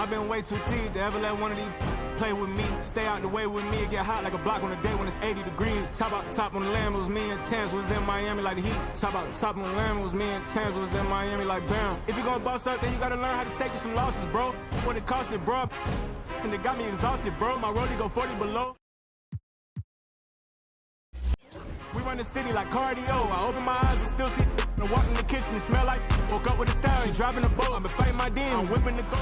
I've been way too teed to ever let one of these play with me. Stay out the way with me and get hot like a block on a day when it's 80 degrees. Top out the top on the Lamb, it was me and Chance was in Miami like the Heat. Top out the top on the Lamb, it was me and Chance was in Miami like Bam. If you gonna boss up, then you gotta learn how to take some losses, bro. What it cost it, bro. And it got me exhausted, bro. My rollie go 40 below. We run the city like cardio. I open my eyes and still see and walk in the kitchen and smell like woke up with a style. She driving the boat. I've been fighting my demon. I'm whipping the goal.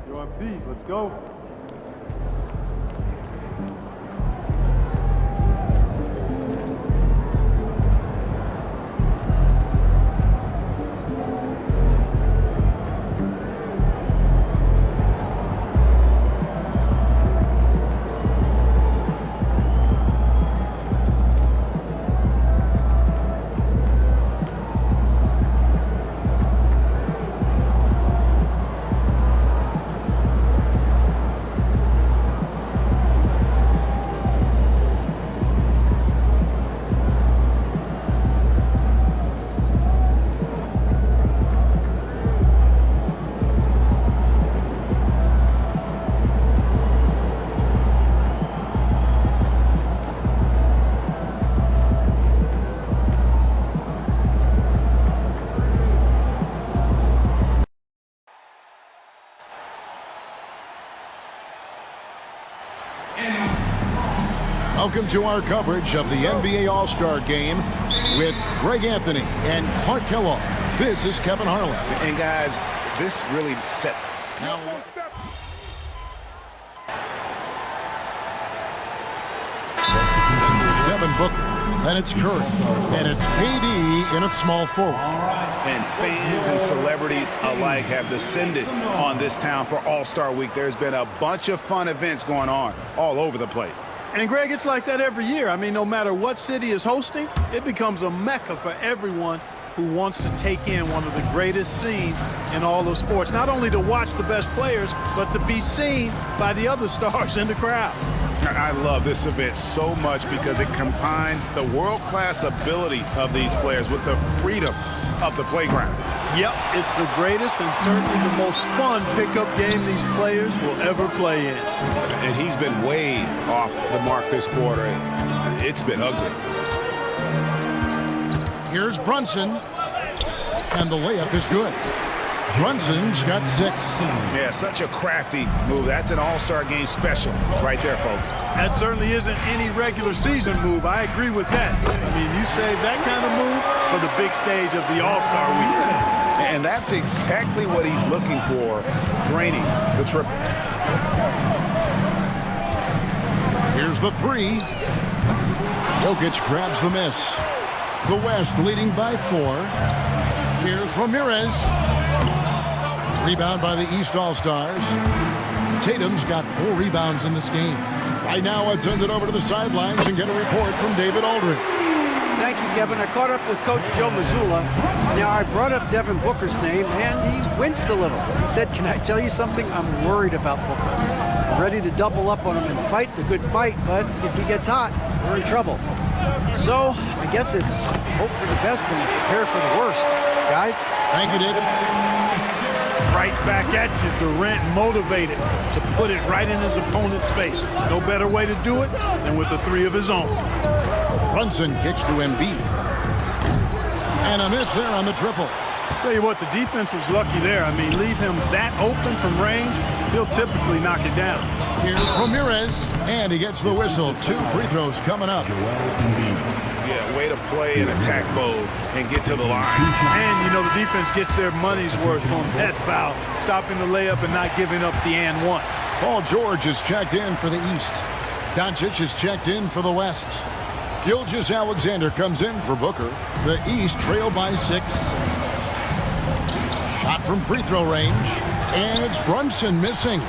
You're on beat, let's go. Welcome to our coverage of the NBA All-Star Game with Greg Anthony and Clark Kellogg. This is Kevin Harlan. And guys, this really set. Now, Devin Booker, and it's Curry, and it's KD in a small forward. And fans and celebrities alike have descended on this town for All-Star Week. There's been a bunch of fun events going on all over the place. And, Greg, it's like that every year. I mean, no matter what city is hosting, it becomes a mecca for everyone who wants to take in one of the greatest scenes in all of sports. Not only to watch the best players, but to be seen by the other stars in the crowd. I love this event so much because it combines the world-class ability of these players with the freedom of the playground. Yep, it's the greatest and certainly the most fun pickup game these players will ever play in. And he's been way off the mark this quarter. It's been ugly. Here's Brunson, and the layup is good. Brunson's got 6. Yeah, such a crafty move. That's an All-Star Game special right there, folks. That certainly isn't any regular season move. I agree with that. I mean, you save that kind of move for the big stage of the All-Star Week. And that's exactly what he's looking for, draining the triple. Here's the 3. Jokic grabs the miss. The West leading by 4. Here's Ramirez. Rebound by the East All-Stars. Tatum's got 4 rebounds in this game. Right now, let's send it over to the sidelines and get a report from David Aldridge. Thank you, Kevin. I caught up with Coach Joe Mazzulla. Now, I brought up Devin Booker's name, and he winced a little. He said, "Can I tell you something? I'm worried about Booker. I'm ready to double up on him and fight the good fight, but if he gets hot, we're in trouble." So, I guess it's hope for the best and prepare for the worst. Guys? Thank you, David. Right back at you, Durant motivated to put it right in his opponent's face. No better way to do it than with the 3 of his own. Brunson kicks to Embiid. And a miss there on the triple. Tell you what, the defense was lucky there. I mean, leave him that open from range, he'll typically knock it down. Here's Ramirez, and he gets the whistle. 2 free throws coming up. Yeah, way to play in attack mode and get to the line. And, you know, the defense gets their money's worth from that foul, stopping the layup and not giving up the and one. Paul George is checked in for the East. Doncic is checked in for the West. Gilgeous-Alexander comes in for Booker. The East trail by 6. Shot from free throw range, and it's Brunson missing.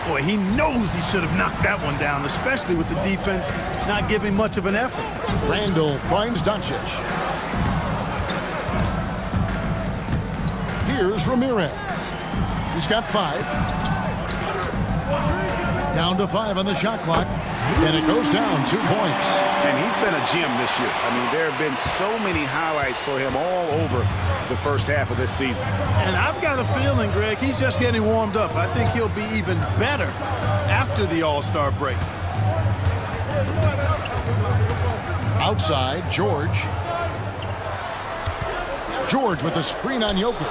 Boy, he knows he should have knocked that one down, especially with the defense not giving much of an effort. Randall finds Doncic. Here's Ramirez. He's got 5. Down to 5 on the shot clock, and it goes down 2 points. And he's been a gem this year. I mean, there have been so many highlights for him all over the first half of this season. And I've got a feeling, Greg, he's just getting warmed up. I think he'll be even better after the All-Star break. Outside, George. George with the screen on Jokic.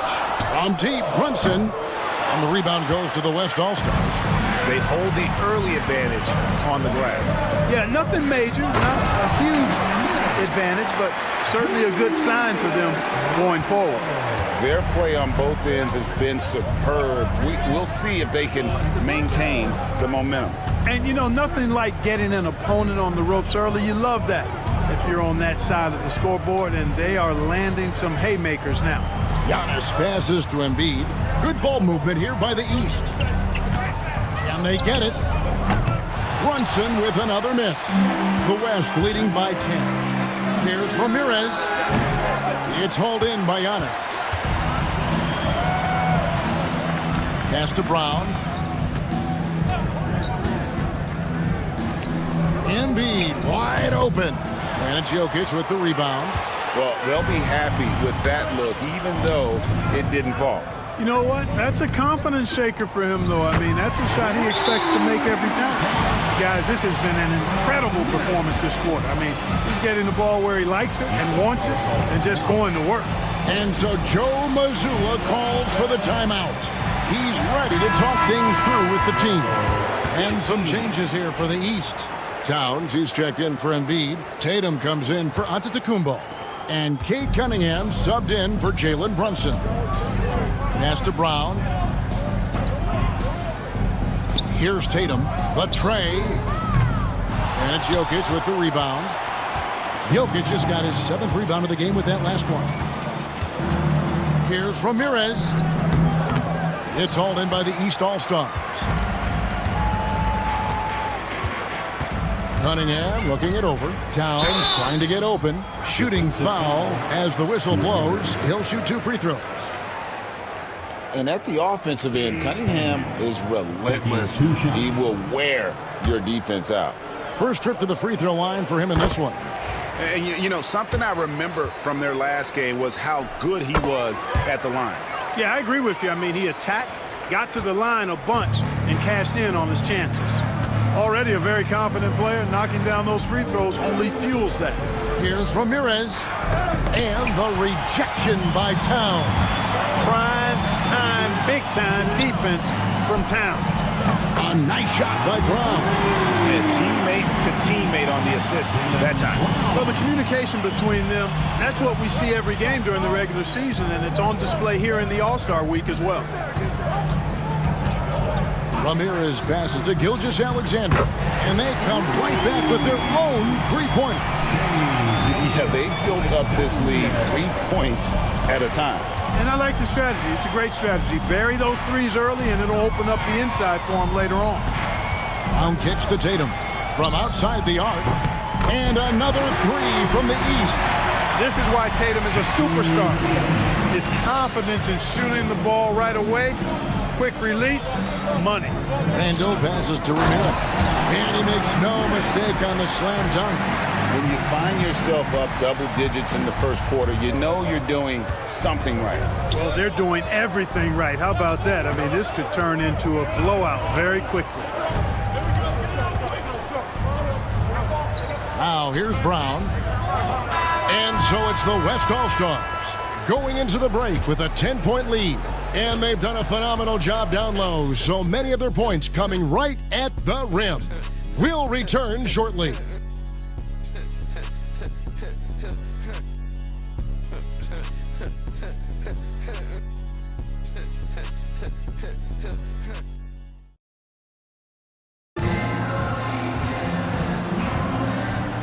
From deep, Brunson. And the rebound goes to the West All-Stars. They hold the early advantage on the glass. Yeah, nothing major, not a huge advantage, but certainly a good sign for them going forward. Their play on both ends has been superb. We'll see if they can maintain the momentum. And, you know, nothing like getting an opponent on the ropes early. You love that if you're on that side of the scoreboard, and they are landing some haymakers now. Giannis passes to Embiid. Good ball movement here by the East. And they get it. Brunson with another miss. The West leading by 10. Here's Ramirez. It's hauled in by Giannis. Pass to Brown. Embiid wide open. And it's Jokic with the rebound. Well, they'll be happy with that look, even though it didn't fall. You know what? That's a confidence shaker for him, though. I mean, that's a shot he expects to make every time. Guys, this has been an incredible performance this quarter. I mean, he's getting the ball where he likes it and wants it and just going to work. And so Joe Mazzulla calls for the timeout. He's ready to talk things through with the team. And some changes here for the East. Towns, he's checked in for Embiid. Tatum comes in for Antetokounmpo. And Kate Cunningham subbed in for Jalen Brunson. Pass to Brown. Here's Tatum. The tray. And it's Jokic with the rebound. Jokic just got his 7th rebound of the game with that last one. Here's Ramirez. It's hauled in by the East All-Stars. Cunningham looking it over. Towns trying to get open. Shooting foul as the whistle blows. He'll shoot 2 free throws. And at the offensive end, Cunningham is relentless. He will wear your defense out. First trip to the free throw line for him in this one. And you know, something I remember from their last game was how good he was at the line. Yeah, I agree with you. I mean, he attacked, got to the line a bunch, and cashed in on his chances. Already a very confident player. Knocking down those free throws only fuels that. Here's Ramirez. And the rejection by Towns. Prime time, big time defense from Towns. A nice shot by Brown. And teammate to teammate on the assist that time. Well, the communication between them, that's what we see every game during the regular season, and it's on display here in the All-Star week as well. Ramirez passes to Gilgeous-Alexander, and they come right back with their own three-pointer. Yeah, they built up this lead 3 points at a time. And I like the strategy. It's a great strategy. Bury those threes early, and it'll open up the inside for him later on. Brown kicks to Tatum from outside the arc, and another 3 from the East. This is why Tatum is a superstar. His confidence in shooting the ball right away, quick release, money. Randall passes to Ramirez, and he makes no mistake on the slam dunk. When you find yourself up double digits in the first quarter, you know you're doing something right. Well, they're doing everything right. How about that? I mean, this could turn into a blowout very quickly. Now here's Brown. And so it's the West All-Stars going into the break with a 10-point lead. And they've done a phenomenal job down low, so many of their points coming right at the rim. We'll return shortly.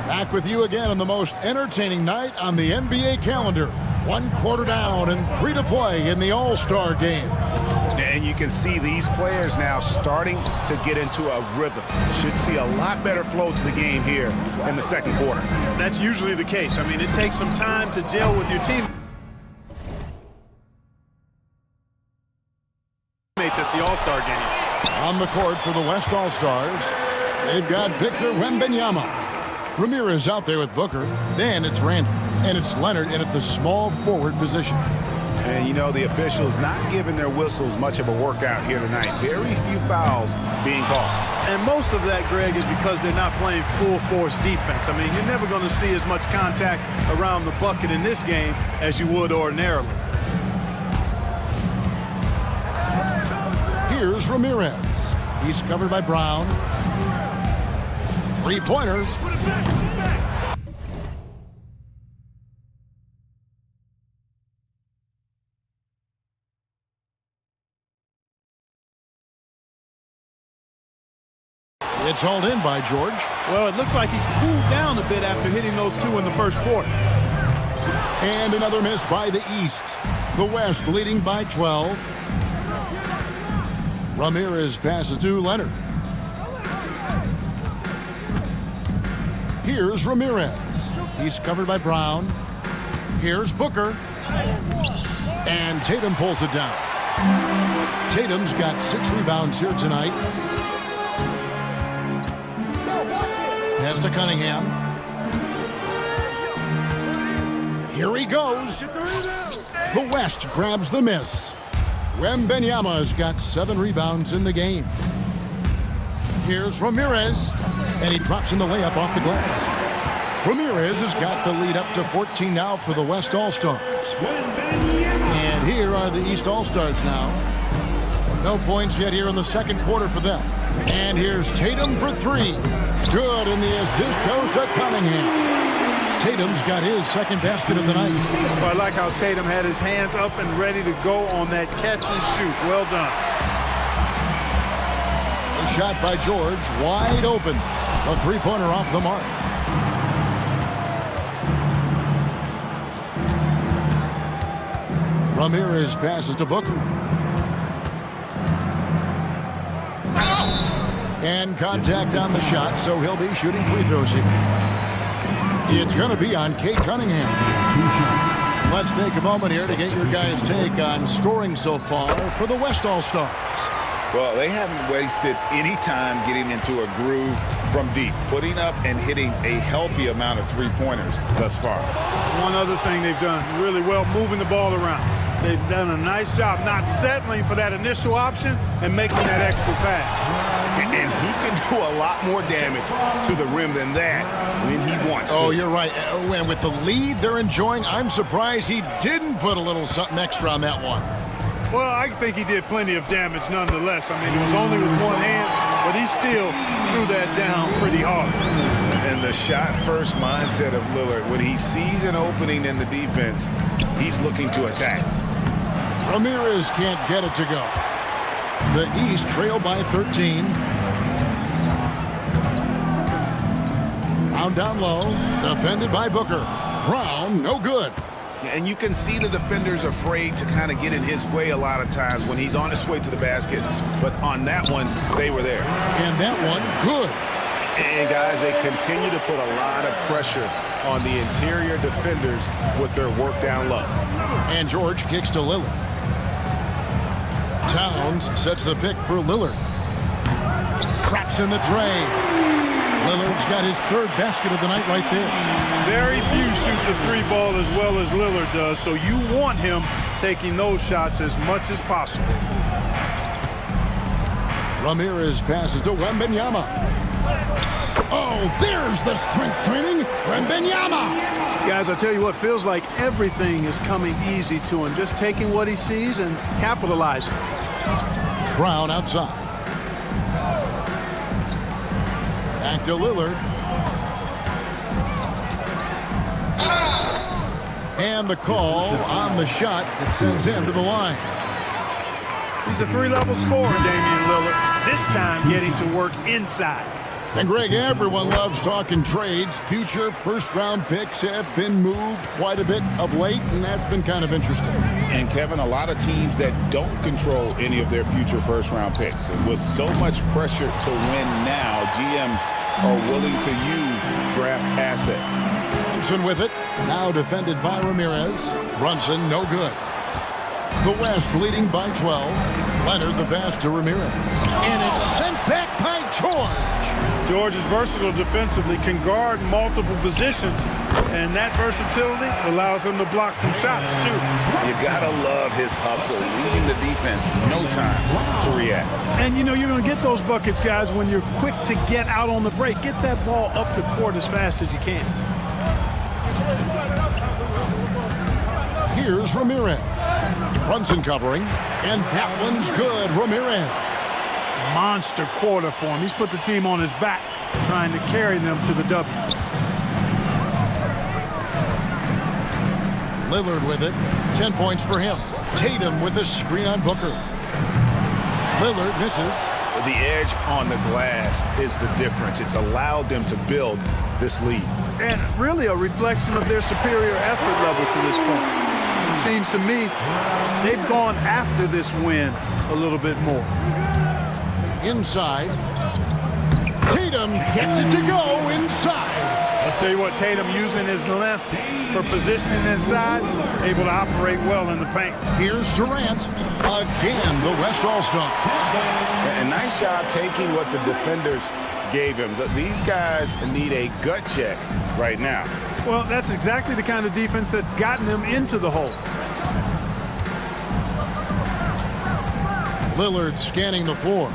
Back with you again on the most entertaining night on the NBA calendar. 1 quarter down and 3 to play in the All-Star game. And you can see these players now starting to get into a rhythm. Should see a lot better flow to the game here in the second quarter. That's usually the case. I mean, it takes some time to gel with your teammates at the All-Star game. On the court for the West All-Stars, they've got Victor Wembanyama. Ramirez out there with Booker. Then it's Randall. And it's Leonard in at the small forward position. And, you know, the officials not giving their whistles much of a workout here tonight. Very few fouls being called. And most of that, Greg, is because they're not playing full-force defense. I mean, you're never going to see as much contact around the bucket in this game as you would ordinarily. Here's Ramirez. He's covered by Brown. Three-pointer. It's hauled in by George. Well, it looks like he's cooled down a bit after hitting those 2 in the first quarter. And another miss by the East. The West leading by 12. Ramirez passes to Leonard. Here's Ramirez. He's covered by Brown. Here's Booker. And Tatum pulls it down. Tatum's got 6 rebounds here tonight. Pass to Cunningham. Here he goes. The West grabs the miss. Wembanyama's got 7 rebounds in the game. Here's Ramirez. And he drops in the layup off the glass. Ramirez has got the lead up to 14 now for the West All-Stars. And here are the East All-Stars now. No points yet here in the second quarter for them. And here's Tatum for 3. Good, and the assist goes to Cunningham. Tatum's got his second basket of the night. I like how Tatum had his hands up and ready to go on that catch and shoot. Well done. A shot by George, wide open. A 3-pointer off the mark. Ramirez passes to Booker. And contact on the shot, so he'll be shooting free throws here. It's going to be on Cade Cunningham. Let's take a moment here to get your guys' take on scoring so far for the West All-Stars. Well, they haven't wasted any time getting into a groove from deep, putting up and hitting a healthy amount of three-pointers thus far. One other thing they've done really well, moving the ball around. They've done a nice job not settling for that initial option and making that extra pass. And he can do a lot more damage to the rim than that when he wants to. Oh, you're right. And with the lead they're enjoying, I'm surprised he didn't put a little something extra on that one. Well, I think he did plenty of damage nonetheless. I mean, it was only with one hand, but he still threw that down pretty hard. And the shot-first mindset of Lillard, when he sees an opening in the defense, he's looking to attack. Ramirez can't get it to go. The East trail by 13. Brown down low, defended by Booker. Brown, no good. And you can see the defenders afraid to kind of get in his way a lot of times when he's on his way to the basket. But on that one, they were there. And that one, good. And, guys, they continue to put a lot of pressure on the interior defenders with their work down low. And George kicks to Lillard. Towns sets the pick for Lillard. Traps in the tray. Lillard's got his third basket of the night right there. Very few shoot the three ball as well as Lillard does, so you want him taking those shots as much as possible. Ramirez passes to Wembanyama. Oh, there's the strength training. Wembanyama. Guys, I tell you what, feels like everything is coming easy to him. Just taking what he sees and capitalizing. Brown outside. Back to Lillard. And the call on the shot that sends him to the line. He's a three-level scorer, Damian Lillard. This time getting to work inside. And Greg, everyone loves talking trades. Future first-round picks have been moved quite a bit of late, and that's been kind of interesting. And Kevin, a lot of teams that don't control any of their future first-round picks. And with so much pressure to win now, GMs are willing to use draft assets. Brunson with it, now defended by Ramirez. Brunson, no good. The West leading by 12. Leonard the pass to Ramirez. And it's sent back by George. George is versatile defensively, can guard multiple positions, and that versatility allows him to block some shots, too. You gotta love his hustle, leading the defense, no time to react. And, you know, you're going to get those buckets, guys, when you're quick to get out on the break. Get that ball up the court as fast as you can. Here's Ramirez. Brunson covering, and that one's good. Ramirez. Monster quarter for him. He's put the team on his back, trying to carry them to the W. Lillard with it. 10 points for him. Tatum with a screen on Booker. Lillard misses. The edge on the glass is the difference. It's allowed them to build this lead. And really a reflection of their superior effort level to this point. It seems to me they've gone after this win a little bit more. Inside. Tatum gets it to go inside. I'll tell you what, Tatum using his length for positioning inside, able to operate well in the paint. Here's Durant. Again, the West All-Star. A nice job taking what the defenders gave him. These guys need a gut check right now. Well, that's exactly the kind of defense that's gotten them into the hole. Lillard scanning the floor.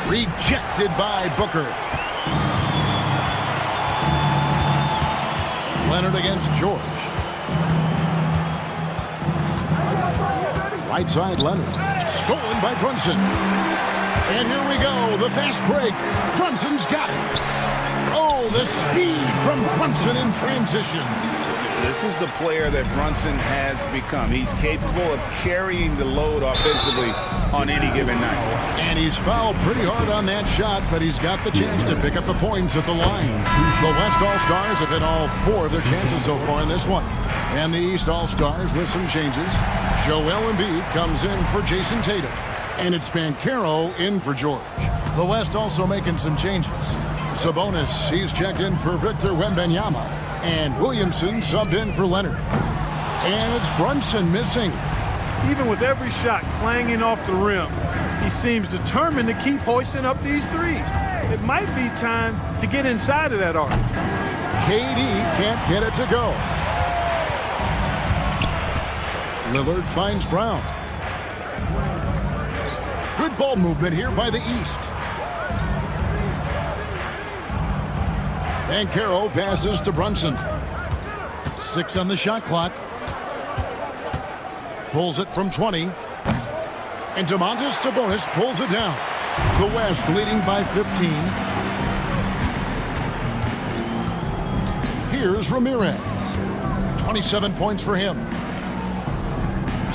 Rejected by Booker. Leonard against George. Right side Leonard. Stolen by Brunson. And here we go. The fast break. Brunson's got it. Oh, the speed from Brunson in transition. This is the player that Brunson has become. He's capable of carrying the load offensively on any given night. And he's fouled pretty hard on that shot, but he's got the chance to pick up the points at the line. The West All-Stars have hit all 4 of their chances so far in this one. And the East All-Stars with some changes. Joel Embiid comes in for Jason Tatum. And it's Banchero in for George. The West also making some changes. Sabonis, he's checked in for Victor Wembanyama. And Williamson subbed in for Leonard. And it's Brunson missing. Even with every shot clanging off the rim, he seems determined to keep hoisting up these threes. It might be time to get inside of that arc. KD can't get it to go. Lillard finds Brown. Good ball movement here by the East. Banchero passes to Brunson. 6 on the shot clock. Pulls it from 20. And Domantas Sabonis pulls it down. The West leading by 15. Here's Ramirez. 27 points for him.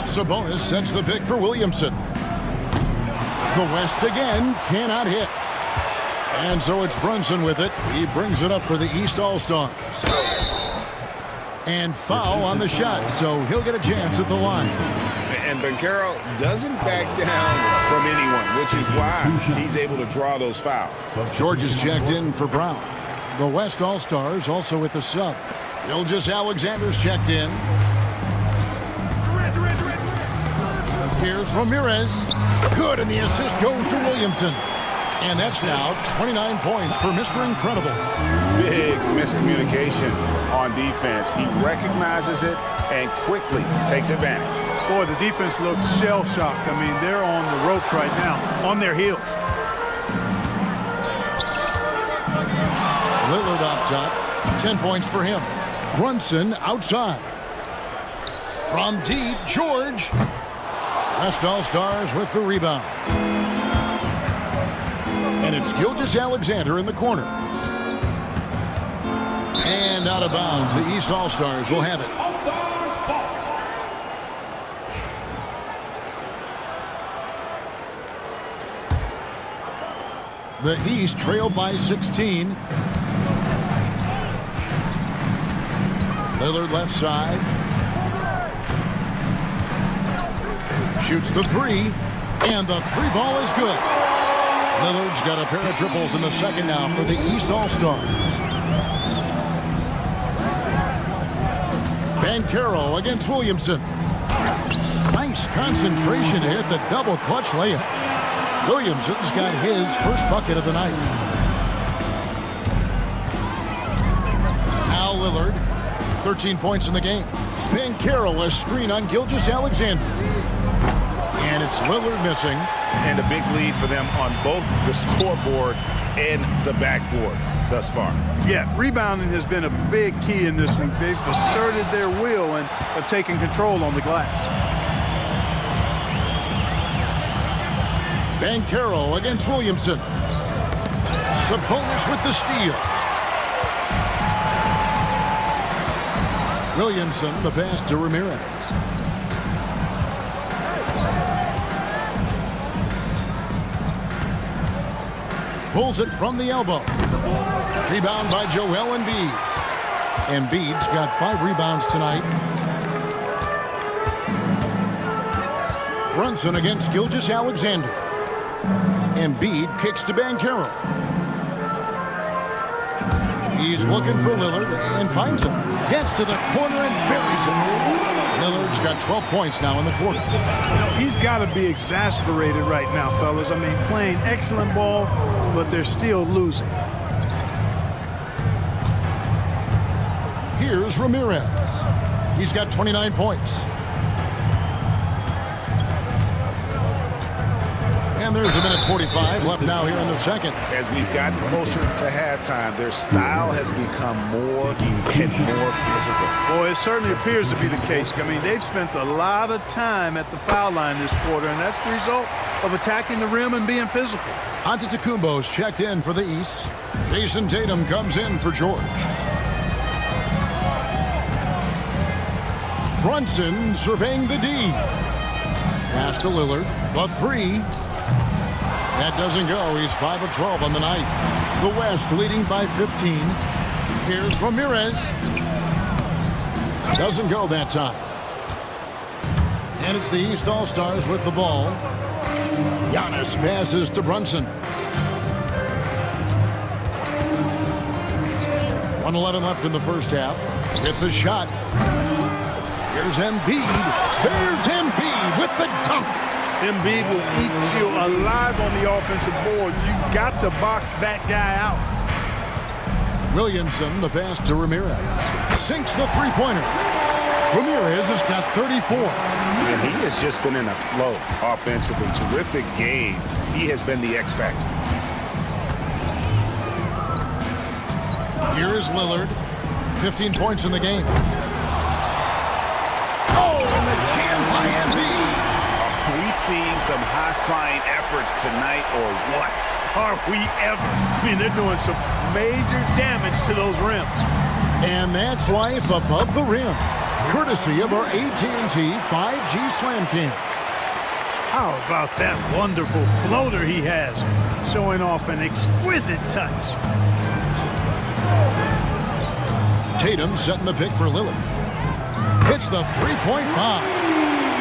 Sabonis sets the pick for Williamson. The West again cannot hit. And so it's Brunson with it. He brings it up for the East All-Stars. And foul on the shot, so he'll get a chance at the line. And Banchero doesn't back down from anyone, which is why he's able to draw those fouls. George is checked in for Brown. The West All-Stars also with the sub. Ilgis Alexander's checked in. Here's Ramirez. Good, and the assist goes to Williamson. And that's now 29 points for Mr. Incredible. Big miscommunication on defense. He recognizes it and quickly takes advantage. Boy, the defense looks shell-shocked. I mean, they're on the ropes right now, on their heels. Lillard up top. 10 points for him. Brunson outside. From deep, George. West All-Stars with the rebound. And it's Gilgeous-Alexander in the corner. And out of bounds. The East All-Stars will have it. The East trailed by 16. Lillard left side. Shoots the three. And the three ball is good. Lillard's got a pair of triples in the second now for the East All-Stars. Banchero against Williamson. Nice concentration to hit the double clutch layup. Williamson's got his first bucket of the night. Al Lillard, 13 points in the game. Banchero a screen on Gilgeous-Alexander. And it's Lillard missing. And a big lead for them on both the scoreboard and the backboard thus far. Yeah, rebounding has been a big key in this one. They've asserted their will and have taken control on the glass. Banchero against Williamson. Sabonis with the steal. Williamson, the pass to Ramirez. Pulls it from the elbow. Rebound by Joel Embiid. Embiid's got 5 rebounds tonight. Brunson against Gilgeous-Alexander. Embiid kicks to Banchero. He's looking for Lillard and finds him. Gets to the corner and buries him. Lillard's got 12 points now in the quarter. You know, he's got to be exasperated right now, fellas. I mean, playing excellent ball, but they're still losing. Here's Ramirez. He's got 29 points. And there's a minute 45 left now here in the second. As we've gotten closer to halftime, their style has become more and more physical. Boy, it certainly appears to be the case. I mean, they've spent a lot of time at the foul line this quarter, and that's the result of attacking the rim and being physical. Antetokounmpo's checked in for the East. Jason Tatum comes in for George. Brunson surveying the D. Pass to Lillard. The three. That doesn't go. He's 5 of 12 on the night. The West leading by 15. Here's Ramirez. Doesn't go that time. And it's the East All-Stars with the ball. Giannis passes to Brunson. 1:11 left in the first half. Hit the shot. Here's Embiid. There's Embiid with the dunk. Embiid will eat you alive on the offensive board. You've got to box that guy out. Williamson, the pass to Ramirez. Sinks the three-pointer. Ramirez has got 34. And he has just been in a flow offensively. Terrific game. He has been the X factor. Here is Lillard. 15 points in the game. Oh, and the jam by Embiid. Are we seeing some high-flying efforts tonight or what? Are we ever? I mean, they're doing some major damage to those rims. And that's life above the rim. Courtesy of our AT&T 5G Slam Cam. How about that wonderful floater he has, showing off an exquisite touch. Tatum setting the pick for Lillard. Hits the three-point bomb.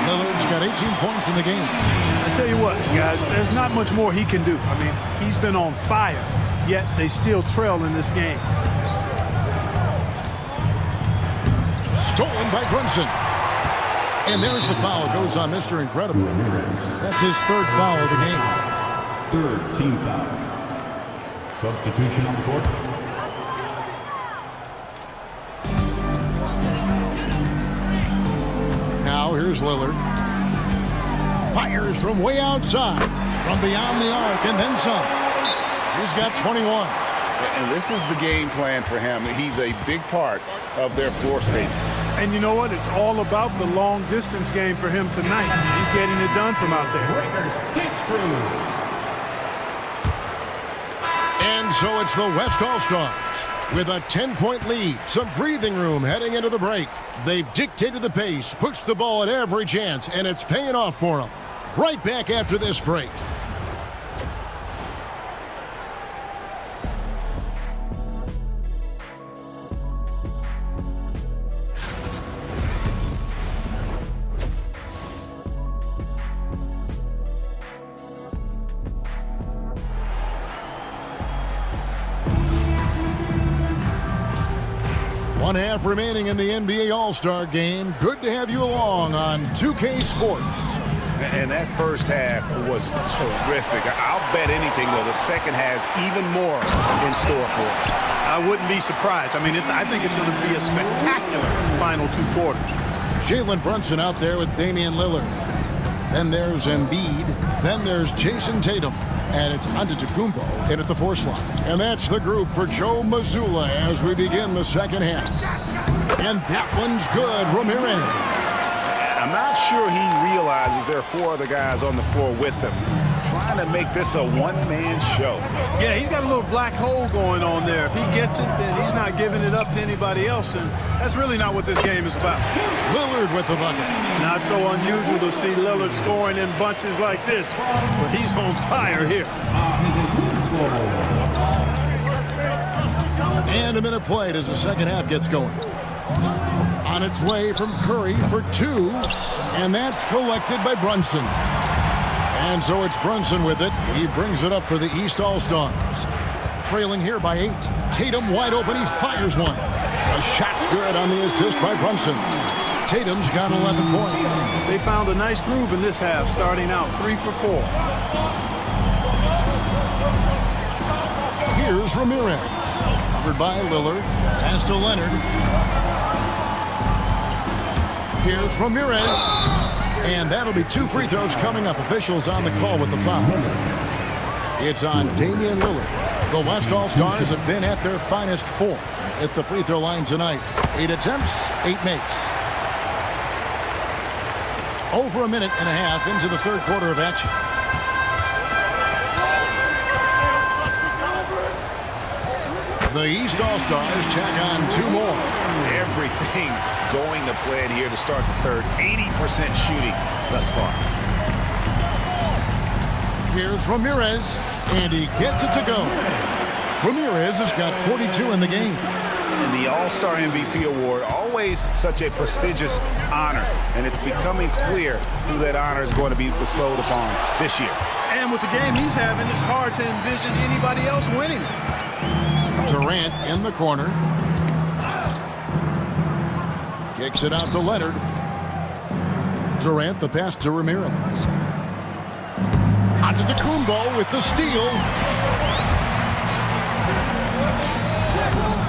Lillard's got 18 points in the game. I tell you what, guys, there's not much more he can do. I mean, he's been on fire, yet they still trail in this game. Stolen by Brunson. And there's the foul. Goes on Mr. Incredible. That's his third foul of the game. Third team foul. Substitution on the court. Now here's Lillard. Fires from way outside. From beyond the arc and then some. He's got 21. And this is the game plan for him. He's a big part of their floor space. And you know what? It's all about the long distance game for him tonight. He's getting it done from out there. And so it's the West All-Stars with a 10-point lead. Some breathing room heading into the break. They've dictated the pace, pushed the ball at every chance, and it's paying off for them. Right back after this break. One half remaining in the NBA All-Star game. Good to have you along on 2K Sports. And that first half was terrific. I'll bet anything, though, the second has even more in store for it. I wouldn't be surprised. I mean, I think it's going to be a spectacular final 2 quarters. Jalen Brunson out there with Damian Lillard. Then there's Embiid. Then there's Jason Tatum. And it's Antetokounmpo in at the 4 slot. And that's the group for Joe Mazzulla as we begin the second half. And that one's good. Ramirez. I'm not sure he realizes there are 4 other guys on the floor with him, trying to make this a one-man show. Yeah, he's got a little black hole going on there. If he gets it, then he's not giving it up to anybody else, and that's really not what this game is about. Lillard with the bucket. Not so unusual to see Lillard scoring in bunches like this, but he's on fire here. And a minute played as the second half gets going. On its way from Curry for 2, and that's collected by Brunson. And so it's Brunson with it. He brings it up for the East All-Stars. Trailing here by 8. Tatum wide open. He fires one. The shot's good on the assist by Brunson. Tatum's got 11 points. They found a nice groove in this half, starting out 3 for 4. Here's Ramirez. Covered by Lillard. Pass to Leonard. Here's Ramirez. And that'll be 2 free throws coming up. Officials on the call with the foul. It's on Damian Lillard. The West All-Stars have been at their finest 4 at the free throw line tonight. 8 attempts, 8 makes. Over a minute and a half into the third quarter of action. The East All-Stars check on 2 more. Everything going to plan here to start the third. 80% shooting thus far. Here's Ramirez, and he gets it to go. Ramirez has got 42 in the game. And the All-Star MVP award, always such a prestigious honor, and it's becoming clear who that honor is going to be bestowed upon this year. And with the game he's having, it's hard to envision anybody else winning it. Durant in the corner. Kicks it out to Leonard. Durant the pass to Ramirez. Antetokounmpo with the steal.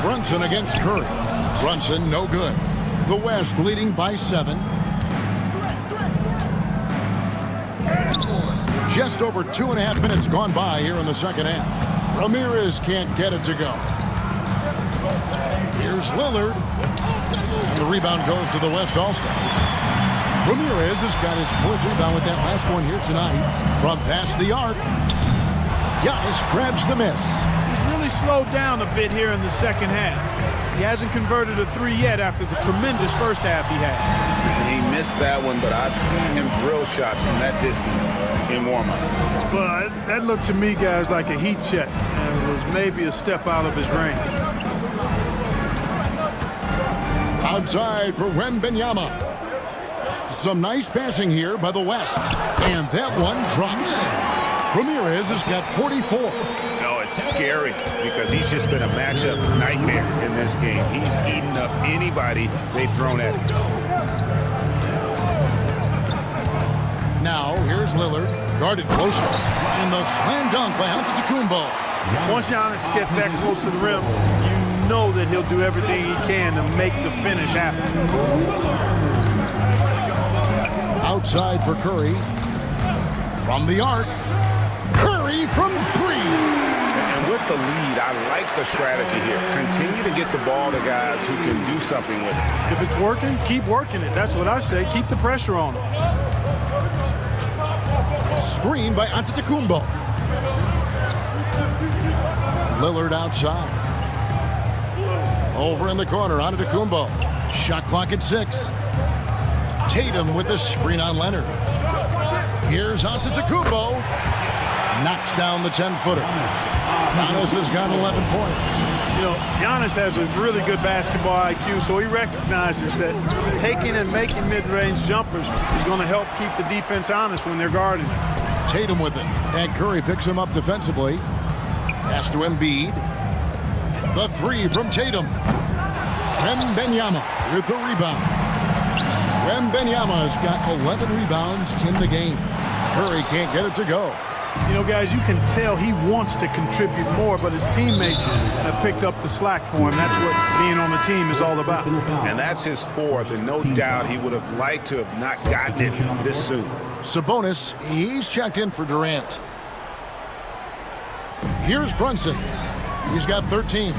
Brunson against Curry. Brunson no good. The West leading by 7. Just over 2.5 minutes gone by here in the second half. Ramirez can't get it to go. Here's Lillard. And the rebound goes to the West All-Stars. Ramirez has got his 4th rebound with that last one here tonight. From past the arc. Giannis grabs the miss. He's really slowed down a bit here in the second half. He hasn't converted a 3 yet after the tremendous first half he had. And he missed that one, but I've seen him drill shots from that distance in warm-up. But that looked to me, guys, like a heat check. And it was maybe a step out of his range. Outside for Wembanyama. Some nice passing here by the West. And that one drops. Ramirez has got 44. No, it's scary because he's just been a matchup nightmare in this game. He's eaten up anybody they've thrown at him. Now, here's Lillard. Guarded closely. And the slam dunk by Antetokounmpo. Once Giannis gets that close to the rim, you know that he'll do everything he can to make the finish happen. Outside for Curry. From the arc. Curry from 3. And with the lead, I like the strategy here. Continue to get the ball to guys who can do something with it. If it's working, keep working it. That's what I say. Keep the pressure on them. Screen by Antetokounmpo. Lillard outside. Over in the corner, Antetokounmpo. Shot clock at 6. Tatum with the screen on Leonard. Here's Antetokounmpo. Knocks down the 10-footer. Giannis has got 11 points. You know, Giannis has a really good basketball IQ, so he recognizes that taking and making mid-range jumpers is going to help keep the defense honest when they're guarding. Tatum with it. And Curry picks him up defensively. Pass to Embiid. The 3 from Tatum. Wembanyama with the rebound. Wembanyama has got 11 rebounds in the game. Curry can't get it to go. You know, guys, you can tell he wants to contribute more, but his teammates have picked up the slack for him. That's what being on the team is all about. And that's his 4th, and no doubt he would have liked to have not gotten it this soon. Sabonis, he's checked in for Durant. Here's Brunson. He's got 13.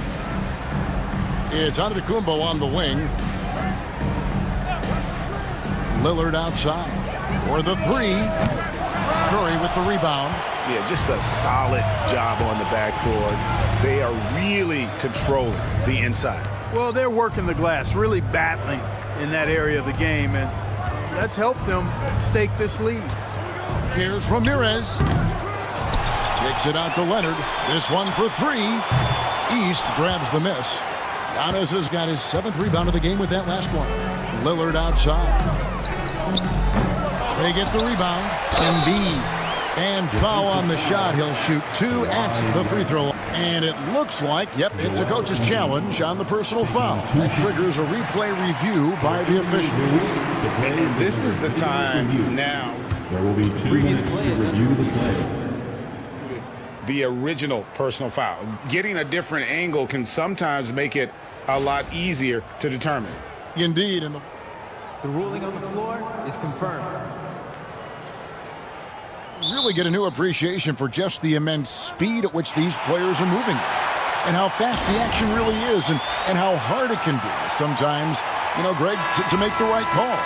It's Antetokounmpo on the wing. Lillard outside. For the 3. Curry with the rebound. Yeah, just a solid job on the backboard. They are really controlling the inside. Well, they're working the glass, really battling in that area of the game, and that's helped them stake this lead. Here's Ramirez. Kicks it out to Leonard. This one for 3. East grabs the miss. Giannis has got his 7th rebound of the game with that last one. Lillard outside. They get the rebound. Embiid. And foul on the shot. He'll shoot 2 at the free throw. And it looks like, yep, it's a coach's challenge on the personal foul. That triggers a replay review by the official. And this is the time now. There will be 2 minutes to review the play. The original personal foul. Getting a different angle can sometimes make it a lot easier to determine. Indeed. And the ruling on the floor is confirmed. Really get a new appreciation for just the immense speed at which these players are moving and how fast the action really is and how hard it can be sometimes, you know, Greg, to make the right call.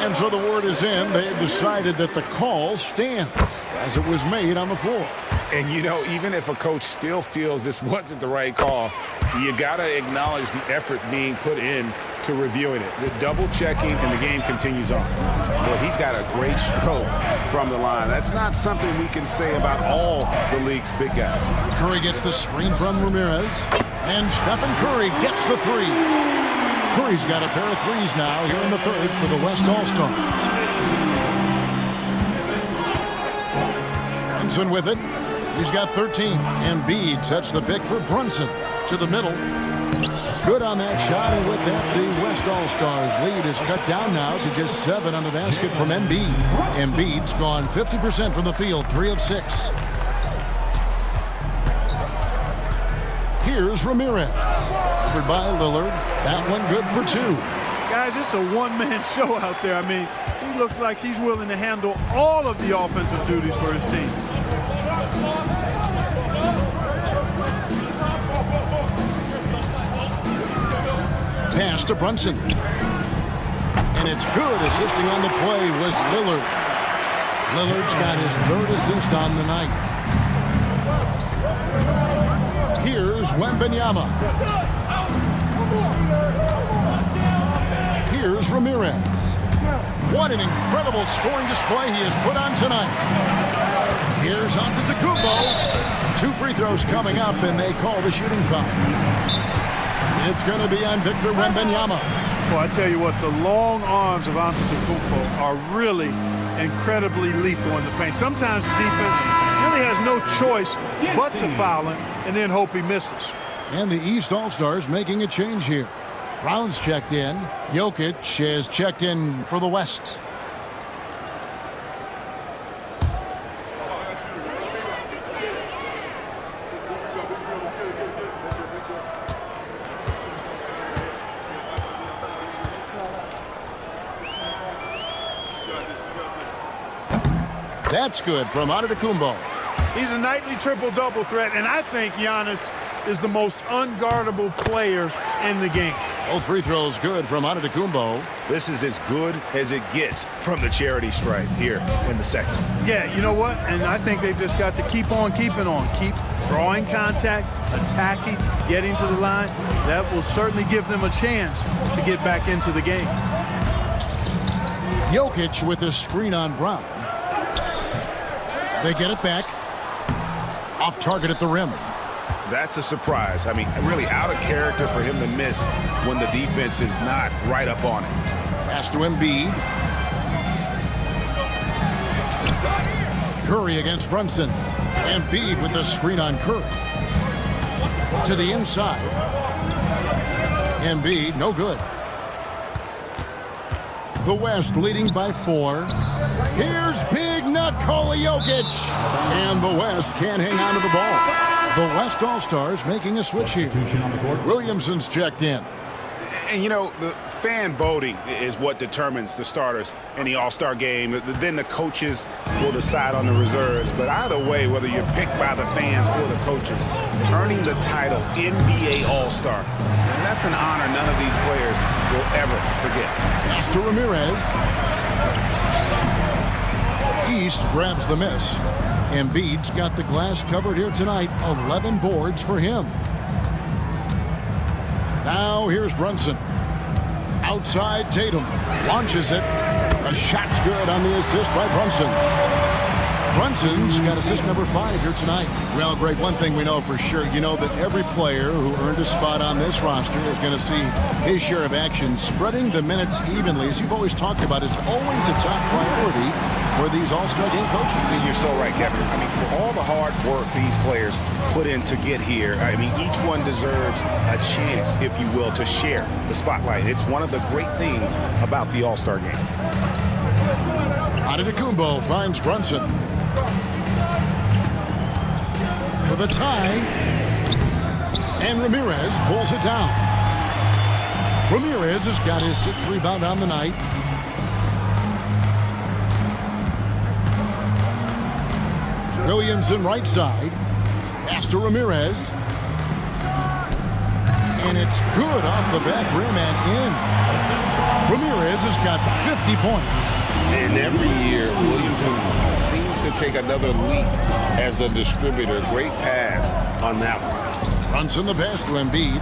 And so the word is in. They have decided that the call stands as it was made on the floor. And, you know, even if a coach still feels this wasn't the right call, you got to acknowledge the effort being put in to reviewing it. The double checking, and the game continues on. Well, he's got a great stroke from the line. That's not something we can say about all the league's big guys. Curry gets the screen from Ramirez, and Stephen Curry gets the 3. Curry's got a pair of 3s now here in the 3rd for the West All-Stars. Brunson with it. He's got 13. Embiid sets the pick for Brunson to the middle. Good on that shot, and with that, the West All-Stars lead is cut down now to just 7 on the basket from Embiid. Embiid's gone 50% from the field, 3 of 6. Here's Ramirez. Covered by Lillard. That one good for 2. Guys, it's a one-man show out there. I mean, he looks like he's willing to handle all of the offensive duties for his team. Pass to Brunson. And it's good. Assisting on the play was Lillard. Lillard's got his 3rd assist on the night. Here's Wembanyama. Here's Ramirez. What an incredible scoring display he has put on tonight. Here's Antetokounmpo. 2 free throws coming up, and they call the shooting foul. It's going to be on Victor Wembanyama. Well, I tell you what, the long arms of Antetokounmpo are really incredibly lethal in the paint. Sometimes the defense really has no choice but to foul him and then hope he misses. And the East All-Stars making a change here. Brown's checked in. Jokic has checked in for the West. That's good from Antetokounmpo. He's a nightly triple-double threat, and I think Giannis is the most unguardable player in the game. Both free throws good from Antetokounmpo. This is as good as it gets from the charity stripe here in the second. Yeah, you know what? And I think they've just got to keep on keeping on. Keep drawing contact, attacking, getting to the line. That will certainly give them a chance to get back into the game. Jokic with a screen on Brown. They get it back. Off target at the rim. That's a surprise. I mean, really out of character for him to miss when the defense is not right up on it. Pass to Embiid. Curry against Brunson. Embiid with the screen on Curry. To the inside. Embiid, no good. The West leading by 4. Here's Big Nikola Jokic. And the West can't hang on to the ball. The West All-Stars making a switch here. Williamson's checked in. And, you know, the fan voting is what determines the starters in the All-Star game. Then the coaches will decide on the reserves. But either way, whether you're picked by the fans or the coaches, earning the title NBA All-Star, and that's an honor none of these players will ever forget. Pass to Ramirez. East grabs the miss. Embiid's got the glass covered here tonight. 11 boards for him. Now here's Brunson. Outside Tatum. Launches it. A shot's good on the assist by Brunson. Brunson's got assist number 5 here tonight. Well, Greg, one thing we know for sure, you know that every player who earned a spot on this roster is going to see his share of action. Spreading the minutes evenly, as you've always talked about, is always a top priority for these All-Star game coaches. And you're so right, Kevin. I mean, for all the hard work these players put in to get here, I mean, each one deserves a chance, if you will, to share the spotlight. It's one of the great things about the All-Star game. Antetokounmpo finds Brunson. For the tie. And Ramirez pulls it down. Ramirez has got his 6th rebound on the night. Williamson right side. Pass to Ramirez. And it's good off the back rim and in. Ramirez has got 50 points. And every year, Williamson seems to take another leap as a distributor. Great pass on that one. Brunson the pass to Embiid.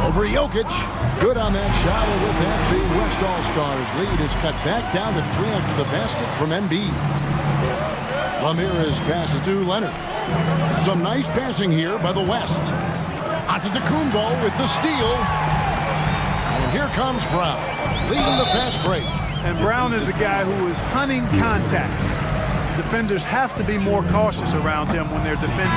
Over Jokic. Good on that shot, and with that, the West All-Stars lead is cut back down to 3 after the basket from Embiid. Ramirez passes to Leonard. Some nice passing here by the West. Antetokounmpo with the steal. And here comes Brown, leading the fast break. And Brown is a guy who is hunting contact. Defenders have to be more cautious around him when they're defending.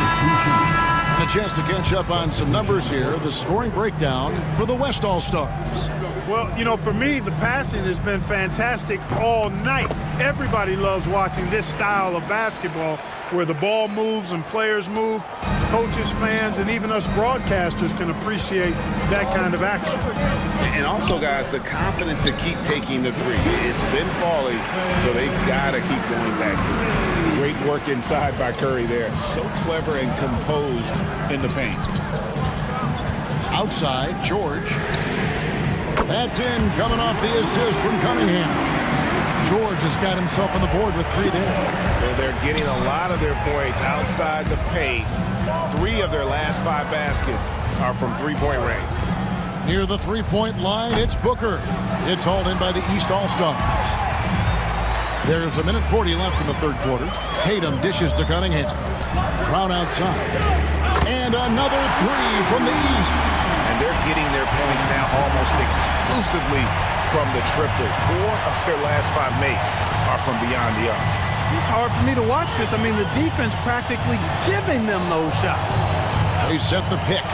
And a chance to catch up on some numbers here. The scoring breakdown for the West All-Stars. Well, you know, for me, the passing has been fantastic all night. Everybody loves watching this style of basketball where the ball moves and players move. Coaches, fans, and even us broadcasters can appreciate that kind of action. And also, guys, the confidence to keep taking the three. It's been falling, so they've got to keep going back to it. Great work inside by Curry there. So clever and composed in the paint. Outside, George. That's in, coming off the assist from Cunningham. George has got himself on the board with 3 there. They're getting a lot of their points outside the paint. 3 of their last 5 baskets are from three-point range. Near the three-point line, it's Booker. It's hauled in by the East All-Stars. There's 1:40 left in the third quarter. Tatum dishes to Cunningham. Brown outside. And another 3 from the East. And they're getting their points now almost exclusively from the triple. 4 of their last 5 makes are from beyond the arc. It's hard for me to watch this. I mean, the defense practically giving them those shots. They set the pick.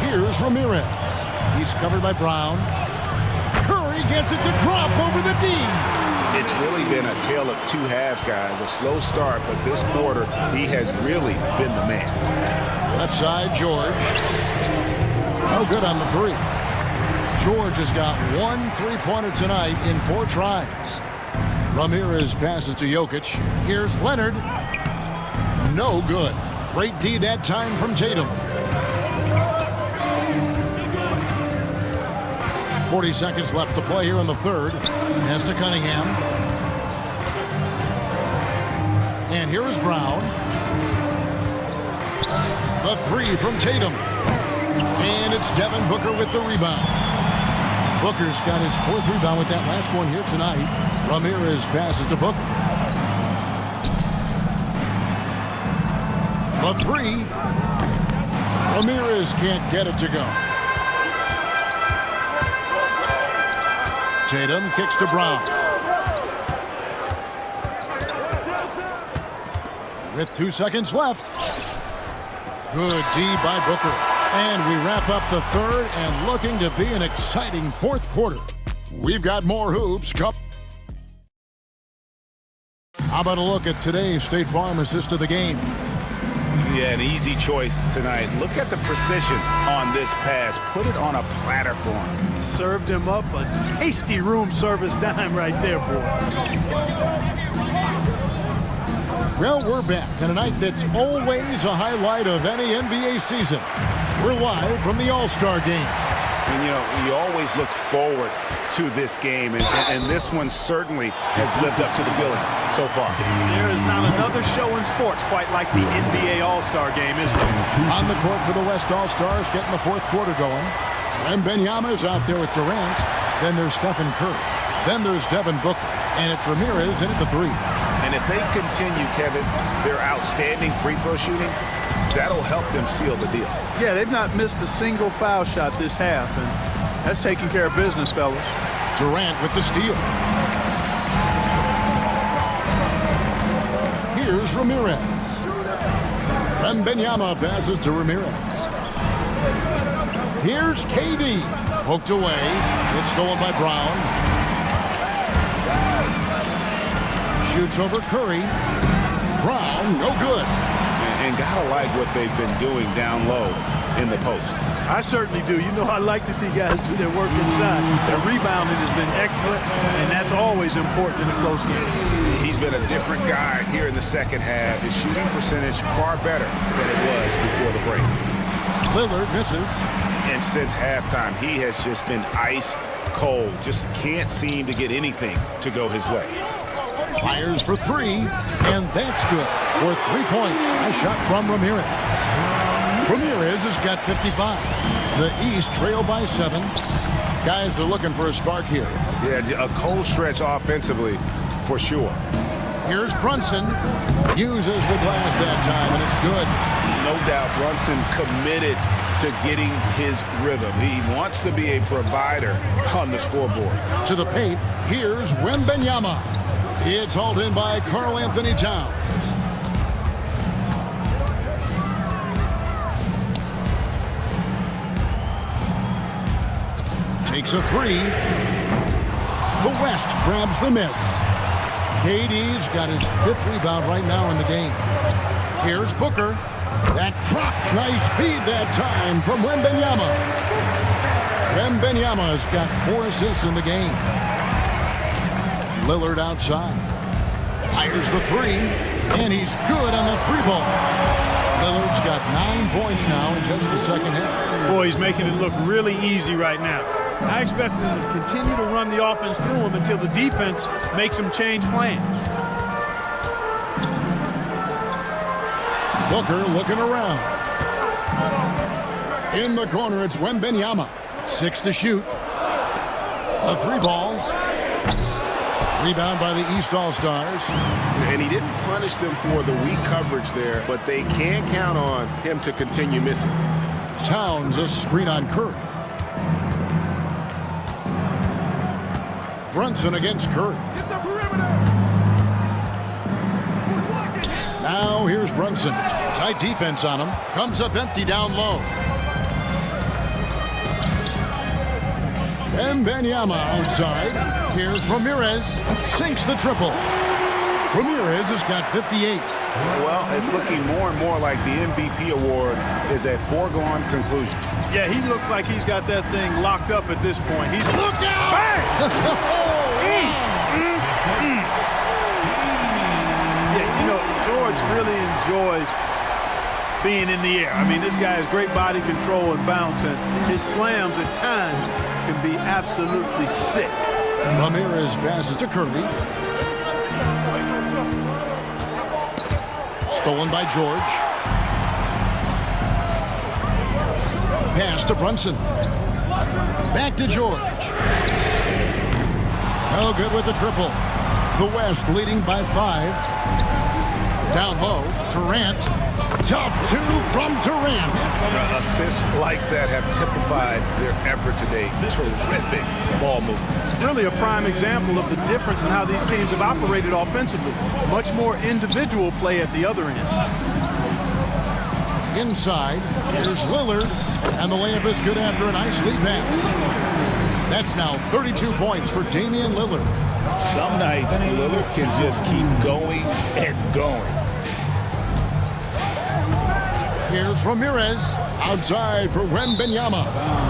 Here's Ramirez. He's covered by Brown. Curry gets it to drop over the D. It's really been a tale of 2 halves, guys. A slow start, but this quarter, he has really been the man. Left side, George. No good on the 3. George has got 1 3-pointer tonight in 4 tries. Ramirez passes to Jokic. Here's Leonard. No good. Great D that time from Tatum. 40 seconds left to play here in the third. Pass to Cunningham. And here is Brown. The 3 from Tatum. And it's Devin Booker with the rebound. Booker's got his 4th rebound with that last one here tonight. Ramirez passes to Booker. The 3. Ramirez can't get it to go. Tatum kicks to Brown. With 2 seconds left. Good D by Booker. And we wrap up the third and looking to be an exciting 4th quarter. We've got more hoops. How about a look at today's State Farm assist of the game? Yeah, an easy choice tonight. Look at the precision on this pass. Put it on a platter for him. Served him up a tasty room service dime right there, boy. Well, we're back on a night that's always a highlight of any NBA season. We're live from the All-Star game. And, you know, you always look forward to this game, and this one certainly has lived up to the billing so far. There is not another show in sports quite like the NBA All-Star game, is there? On the court for the West All-Stars, getting the 4th quarter going. Wembanyama is out there with Durant. Then there's Stephen Curry. Then there's Devin Booker. And it's Ramirez in at the 3. And if they continue, Kevin, their outstanding free throw shooting, that'll help them seal the deal. Yeah, they've not missed a single foul shot this half, and that's taking care of business, fellas. Durant with the steal. Here's Ramirez. Wembanyama passes to Ramirez. Here's KD. Poked away. It's stolen by Brown. Shoots over Curry. Brown, no good. And gotta like what they've been doing down low in the post. I certainly do. You know, I like to see guys do their work inside. Their rebounding has been excellent, and that's always important in a close game. He's been a different guy here in the second half. His shooting percentage far better than it was before the break. Lillard misses. And since halftime, he has just been ice cold. Just can't seem to get anything to go his way. Fires for 3, and that's good for 3 points. Nice shot from Ramirez. Ramirez has got 55. The East trail by 7. Guys are looking for a spark here. Yeah, a cold stretch offensively for sure. Here's Brunson. Uses the glass that time, and it's good. No doubt Brunson committed to getting his rhythm. He wants to be a provider on the scoreboard. To the paint, here's Wembanyama. It's hauled in by Karl Anthony Towns. Takes a 3. The West grabs the miss. KD's got his 5th rebound right now in the game. Here's Booker. That drops. Nice feed that time from Wembanyama. Wembanyama's got 4 assists in the game. Lillard outside. Fires the 3. And he's good on the 3-ball. Lillard's got 9 points now in just the second half. Boy, he's making it look really easy right now. I expect them to continue to run the offense through him until the defense makes him change plans. Booker looking around. In the corner, it's Wembanyama. 6 to shoot. A 3-ball. Rebound by the East All-Stars. And he didn't punish them for the weak coverage there, but they can't count on him to continue missing. Towns a screen on Curry. Brunson against Curry. Now here's Brunson. Tight defense on him. Comes up empty down low. Wembanyama outside. Here's Ramirez. Sinks the triple. Ramirez has got 58. Well, it's looking more and more like the MVP award is a foregone conclusion. Yeah, he looks like he's got that thing locked up at this point. He's Look out! Yeah, you know, George really enjoys being in the air. I mean, this guy has great body control and bounce, and his slams at times can be absolutely sick. Ramirez passes to Curry. Stolen by George. Pass to Brunson. Back to George. Oh, good with the triple. The West leading by 5. Down low, Durant. Tough two from Durant. Assists like that have typified their effort today. Terrific ball movement. Really a prime example of the difference in how these teams have operated offensively. Much more individual play at the other end. Inside, here's Lillard, and the layup is good after a nice lead pass. That's now 32 points for Damian Lillard. Some nights, Lillard can just keep going and going. Here's Ramirez outside for Wembanyama,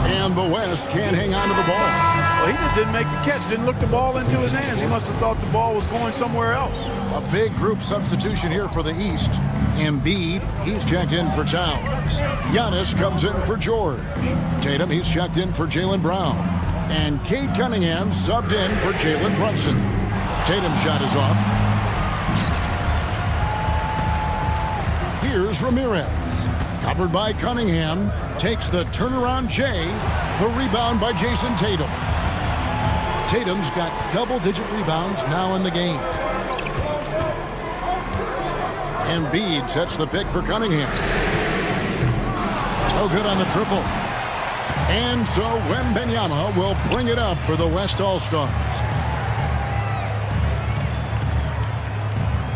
and the West can't hang on to the ball. Well, he just didn't make the catch, didn't look the ball into his hands. He must have thought the ball was going somewhere else. A big group substitution here for the East. Embiid, he's checked in for Towns. Giannis comes in for George. Tatum, he's checked in for Jaylen Brown. And Cade Cunningham subbed in for Jalen Brunson. Tatum's shot is off. Here's Ramirez. Covered by Cunningham. Takes the turnaround Jay. The rebound by Jason Tatum. Tatum's got double-digit rebounds now in the game. Embiid sets the pick for Cunningham. Oh, good on the triple. And so Wembanyama will bring it up for the West All-Stars.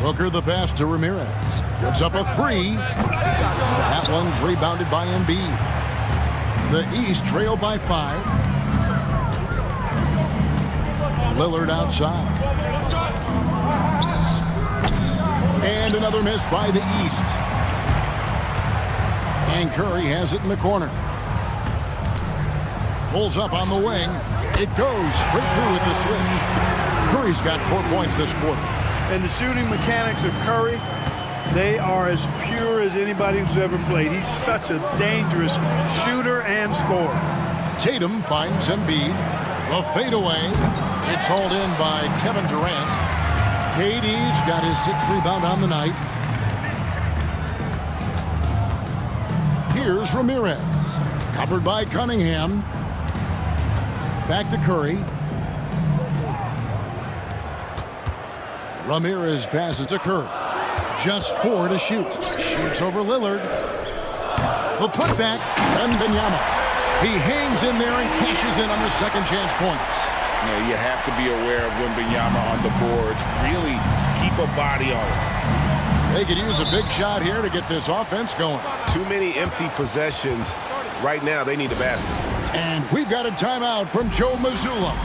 Booker the pass to Ramirez. Sets up a 3. That one's rebounded by Embiid. The East trail by 5. Lillard outside. And another miss by the East. And Curry has it in the corner. Pulls up on the wing. It goes straight through with the switch. Curry's got 4 points this quarter. And the shooting mechanics of Curry, they are as pure as anybody who's ever played. He's such a dangerous shooter and scorer. Tatum finds Embiid. A fadeaway. It's hauled in by Kevin Durant. KD's got his 6th rebound on the night. Here's Ramirez. Covered by Cunningham. Back to Curry. Ramirez passes to Curry. Just 4 to shoot. Shoots over Lillard. The putback, Wembanyama. He hangs in there and cashes in on the second chance points. You know, you have to be aware of Wembanyama on the boards. Really keep a body on it. They could use a big shot here to get this offense going. Too many empty possessions. Right now, they need a basket. And we've got a timeout from Joe Mazzulla.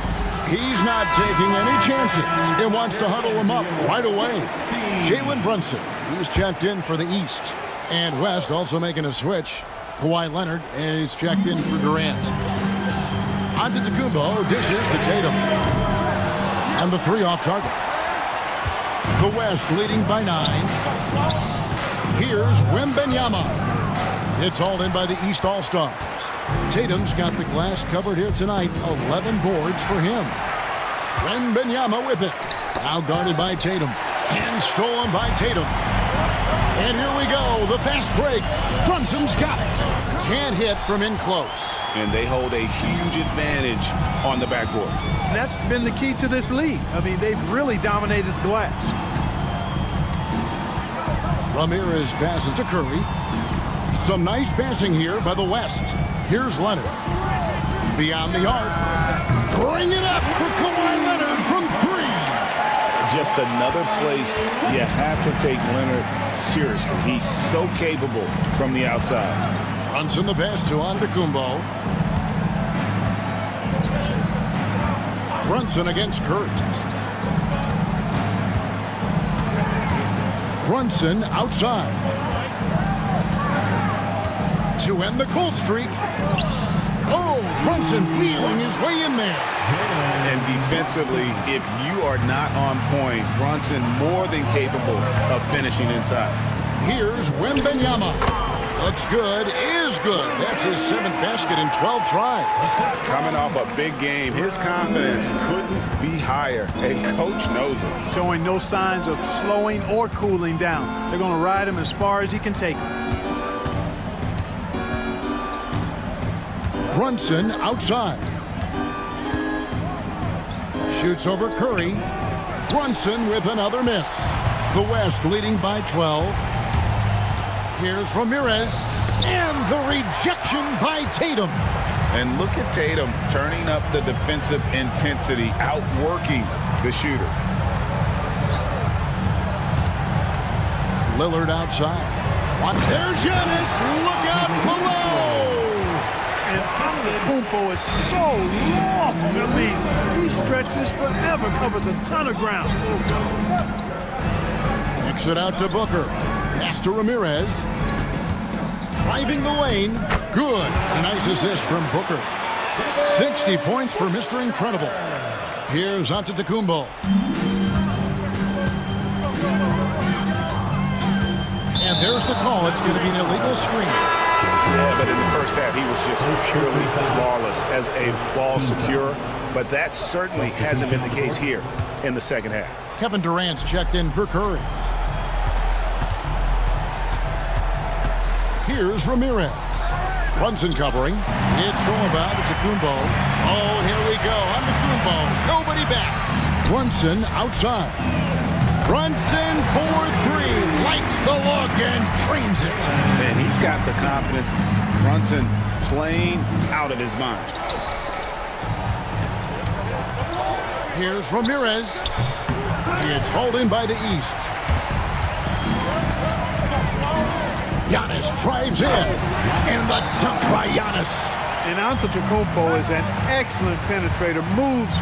He's not taking any chances and wants to huddle him up right away. Jalen Brunson, he's checked in for the East. And West also making a switch. Kawhi Leonard is checked in for Durant. Antetokounmpo dishes to Tatum. And the 3 off target. The West leading by 9. Here's Wembanyama. It's hauled in by the East All-Stars. Tatum's got the glass covered here tonight. 11 boards for him. Wembanyama with it. Now guarded by Tatum. And stolen by Tatum. And here we go. The fast break. Brunson's got it. Can't hit from in close. And they hold a huge advantage on the backcourt. And that's been the key to this league. I mean, they've really dominated the glass. Ramirez passes to Curry. Some nice passing here by the West. Here's Leonard. Beyond the arc. Bring it up for Kawhi Leonard from 3. Just another place you have to take Leonard seriously. He's so capable from the outside. Brunson the pass to Antetokounmpo. Brunson against Curry. Brunson outside. To end the cold streak. Oh, Brunson wheeling his way in there. And defensively, if you are not on point, Brunson more than capable of finishing inside. Here's Wembanyama. Looks good, is good. That's his 7th basket in 12 tries. Coming off a big game, his confidence couldn't be higher, and coach knows it. Showing no signs of slowing or cooling down. They're going to ride him as far as he can take him. Brunson outside. Shoots over Curry. Brunson with another miss. The West leading by 12. Here's Ramirez. And the rejection by Tatum. And look at Tatum turning up the defensive intensity, outworking the shooter. Lillard outside. There's Giannis. Look out below. And Antetokounmpo is so long. I mean, he stretches forever, covers a ton of ground. Kicks it out to Booker. Pass to Ramirez. Driving the lane. Good. A nice assist from Booker. 60 points for Mr. Incredible. Here's Antetokounmpo. And there's the call. It's going to be an illegal screen. Yeah, but in the first half, he was just purely flawless as a ball securer. But that certainly hasn't been the case here in the second half. Kevin Durant's checked in for Curry. Here's Ramirez. Brunson covering. It's all about Antetokounmpo. Oh, here we go. Antetokounmpo. Nobody back. Brunson outside. Brunson for 3. Likes the look and trains it. Man, he's got the confidence. Brunson playing out of his mind. Here's Ramirez. It's hauled in by the East. Giannis drives in. And the dunk by Giannis. And Antetokounmpo is an excellent penetrator. Moves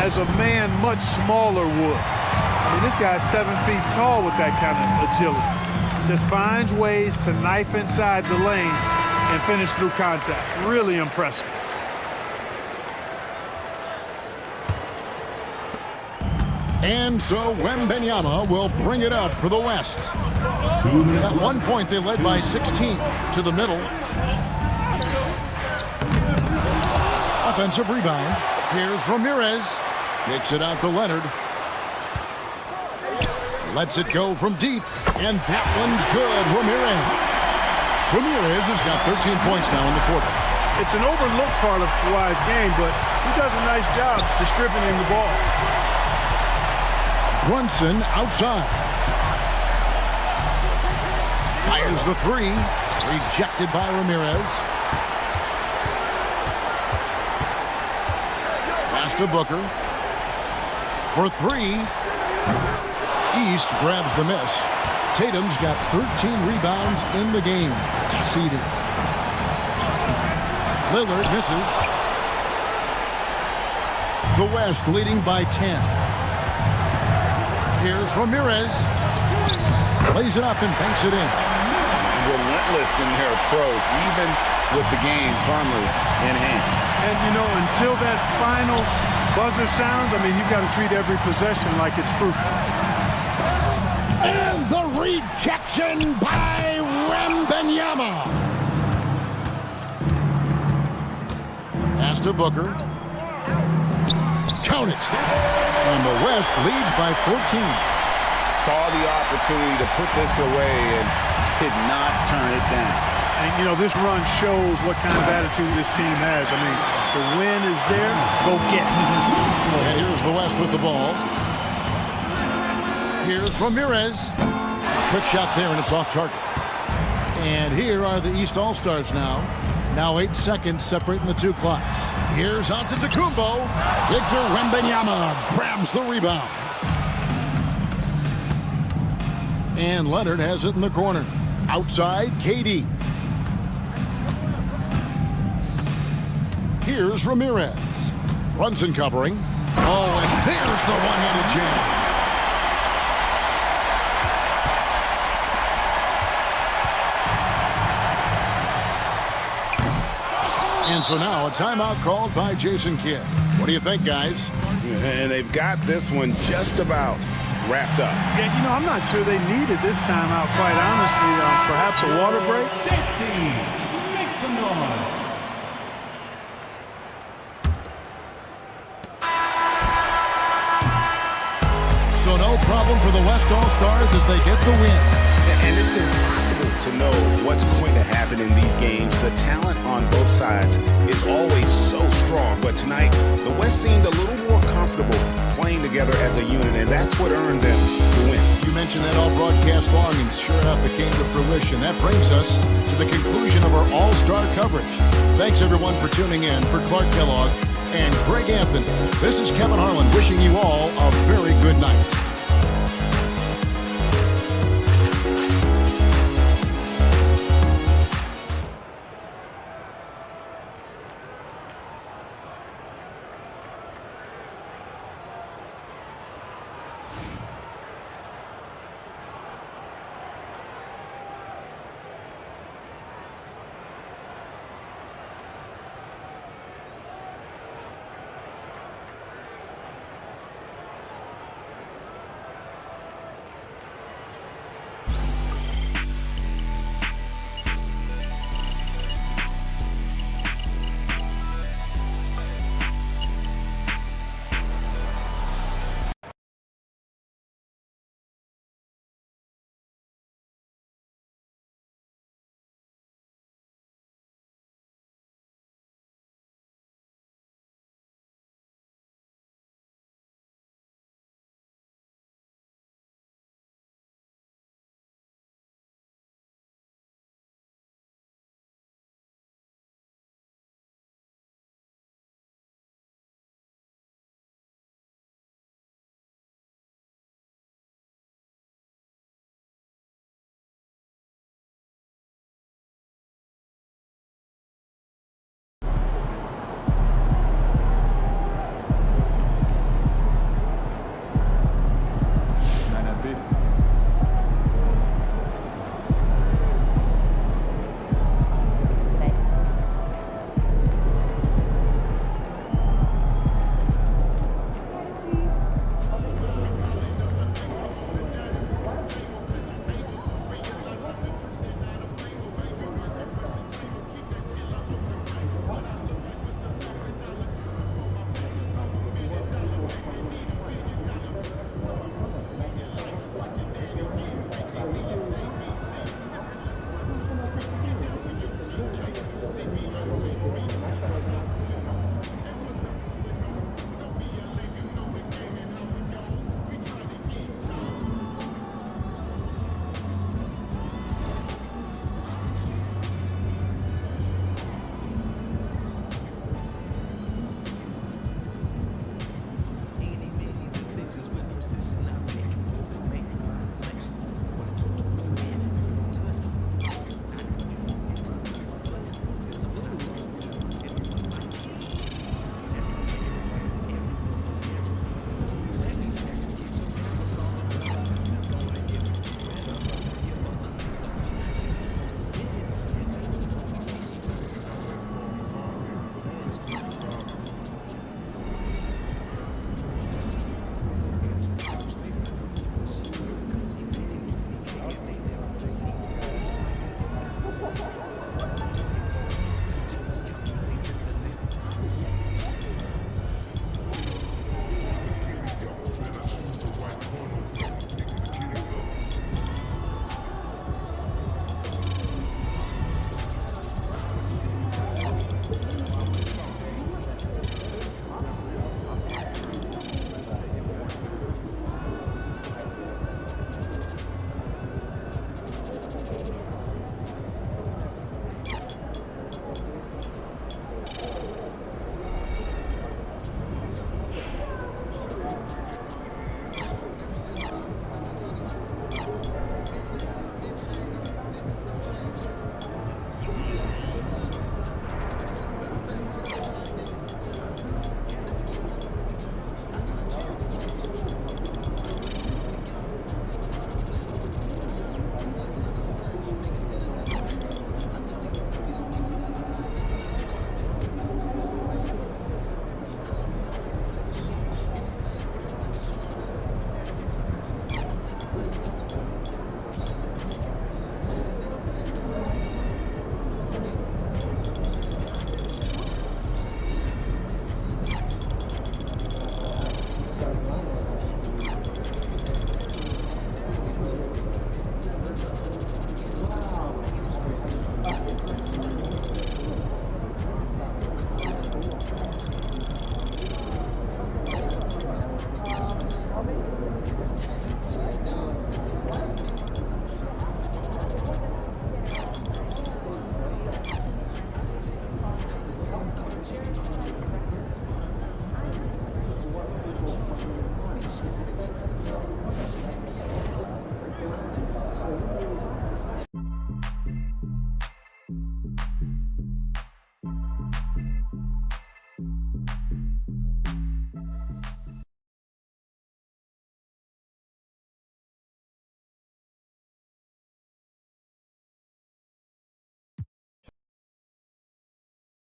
as a man much smaller would. I mean, this guy's 7 feet tall with that kind of agility. Just finds ways to knife inside the lane and finish through contact. Really impressive. And so Wembanyama will bring it up for the West. At one point, they led by 16 to the middle. Offensive rebound. Here's Ramirez. Kicks it out to Leonard. Lets it go from deep. And that one's good. Ramirez has got 13 points now in the quarter. It's an overlooked part of Kawhi's game, but he does a nice job distributing the ball. Brunson outside. Fires the 3. Rejected by Ramirez. Pass to Booker. For 3. East grabs the miss. Tatum's got 13 rebounds in the game. Seeded. Lillard misses. The West leading by 10. Here's Ramirez. Plays it up and banks it in. Relentless in their approach, even with the game firmly in hand. And, you know, until that final buzzer sounds, I mean, you've got to treat every possession like it's crucial. And the rejection by Wembanyama. Pass to Booker. Count it. And the West leads by 14. Saw the opportunity to put this away and did not turn it down. And, you know, this run shows what kind of attitude this team has. I mean, the win is there, go get it. And here's the West with the ball. Here's Ramirez. Quick shot there, and it's off target. And here are the East All-Stars now. Now 8 seconds separating the two clocks. Here's Antetokounmpo. Victor Wembanyama grabs the rebound. And Leonard has it in the corner. Outside, KD. Here's Ramirez. Brunson covering. Oh, and there's the one-handed jam. And so now a timeout called by Jason Kidd. What do you think, guys? And they've got this one just about wrapped up. Yeah, you know, I'm not sure they needed this timeout, quite honestly. Perhaps a water break? Make some noise. So no problem for the West All-Stars as they get the win. And it's impossible to know what's going to happen in these games. The talent on both sides is always so strong. But tonight, the West seemed a little more comfortable playing together as a unit, and that's what earned them the win. You mentioned that all broadcast long, and sure enough, it came to fruition. That brings us to the conclusion of our All-Star coverage. Thanks, everyone, for tuning in. For Clark Kellogg and Greg Anthony, this is Kevin Harlan wishing you all a very good night.